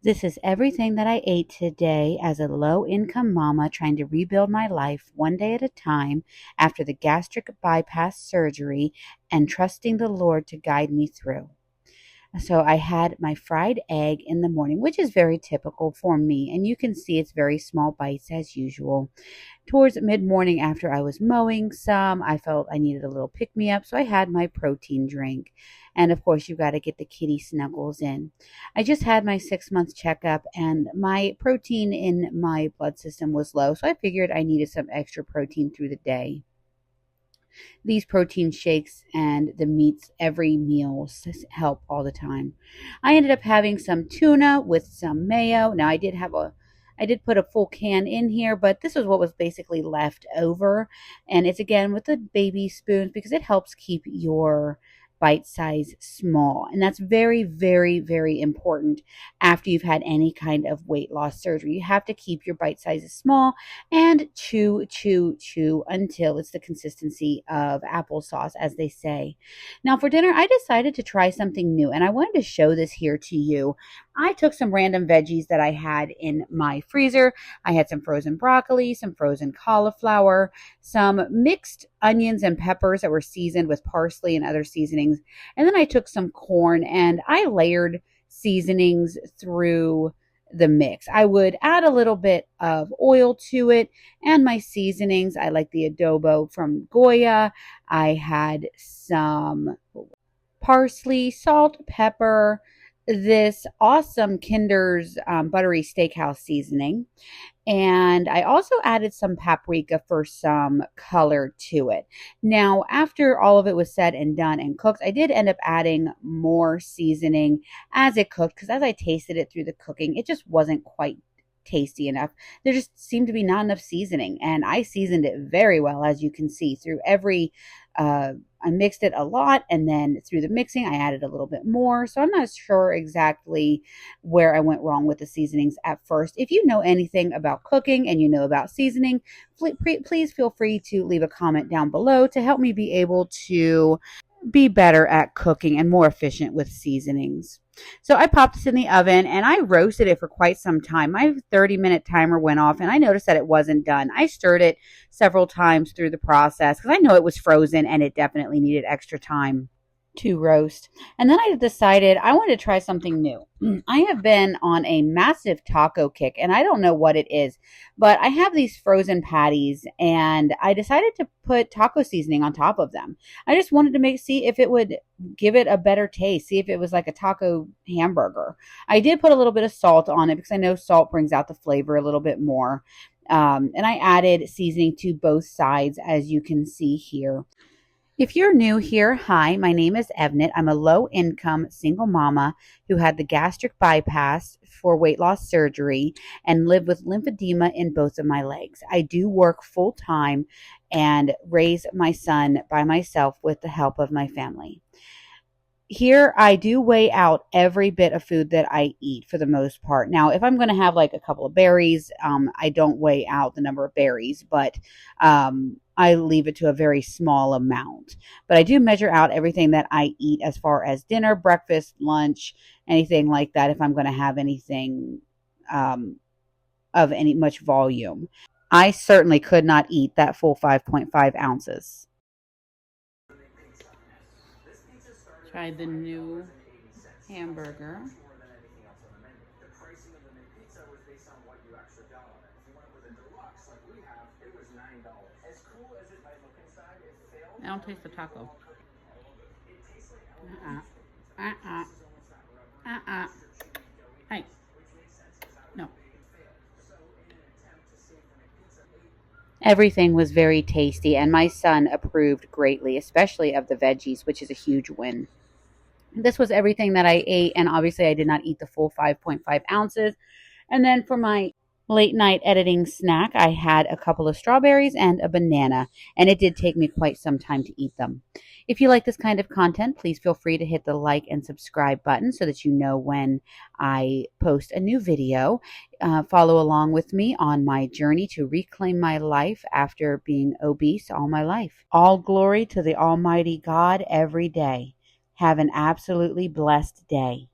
This is everything that I ate today as a low-income mama trying to rebuild my life one day at a time after the gastric bypass surgery and trusting the Lord to guide me through. So I had my fried egg in the morning, which is very typical for me, and you can see it's very small bites as usual. Towards mid-morning after I was mowing some, I felt I needed a little pick-me-up, so I had my protein drink. And of course, you've got to get the kitty snuggles in. I just had my 6-month checkup, and my protein in my blood system was low, so I figured I needed some extra protein through the day. These protein shakes and the meats every meal help all the time. I ended up having some tuna with some mayo. Now I did put a full can in here, but this is what was basically left over. And it's again with the baby spoons because it helps keep your bite size small. And that's very, very, very important after you've had any kind of weight loss surgery. You have to keep your bite sizes small and chew, chew, chew until it's the consistency of applesauce, as they say. Now, for dinner, I decided to try something new, and I wanted to show this here to you. I took some random veggies that I had in my freezer. I had some frozen broccoli, some frozen cauliflower, some mixed onions and peppers that were seasoned with parsley and other seasonings. And then I took some corn and I layered seasonings through the mix. I would add a little bit of oil to it and my seasonings. I like the adobo from Goya. I had some parsley, salt, pepper, this awesome Kinder's buttery steakhouse seasoning. And I also added some paprika for some color to it. Now, after all of it was said and done and cooked, I did end up adding more seasoning as it cooked because as I tasted it through the cooking, it just wasn't quite tasty enough. There just seemed to be not enough seasoning, and I seasoned it very well, as you can see through every I mixed it a lot, and then through the mixing I added a little bit more. So I'm not sure exactly where I went wrong with the seasonings at first. If you know anything about cooking and you know about seasoning, please feel free to leave a comment down below to help me be able to be better at cooking and more efficient with seasonings. So I popped this in the oven and I roasted it for quite some time. My 30-minute timer went off and I noticed that it wasn't done. I stirred it several times through the process because I know it was frozen and it definitely needed extra time to roast. And then I decided I wanted to try something new. I have been on a massive taco kick and I don't know what it is, but I have these frozen patties and I decided to put taco seasoning on top of them. I just wanted to see if it would give it a better taste, see if it was like a taco hamburger. I did put a little bit of salt on it because I know salt brings out the flavor a little bit more. And I added seasoning to both sides, as you can see here. If you're new here, hi, my name is Evnet. I'm a low-income single mama who had the gastric bypass for weight loss surgery and live with lymphedema in both of my legs. I do work full-time and raise my son by myself with the help of my family. Here, I do weigh out every bit of food that I eat for the most part. Now, if I'm going to have like a couple of berries, I don't weigh out the number of berries, but I leave it to a very small amount. But I do measure out everything that I eat as far as dinner, breakfast, lunch, anything like that if I'm going to have anything of any much volume. I certainly could not eat that full 5.5 ounces. Tried the new hamburger. I don't taste the taco. Hey. No. Everything was very tasty, and my son approved greatly, especially of the veggies, which is a huge win. This was everything that I ate, and obviously I did not eat the full 5.5 ounces. And then for my late night editing snack, I had a couple of strawberries and a banana, and it did take me quite some time to eat them. If you like this kind of content, please feel free to hit the like and subscribe button so that you know when I post a new video. Follow along with me on my journey to reclaim my life after being obese all my life. All glory to the Almighty God every day. Have an absolutely blessed day.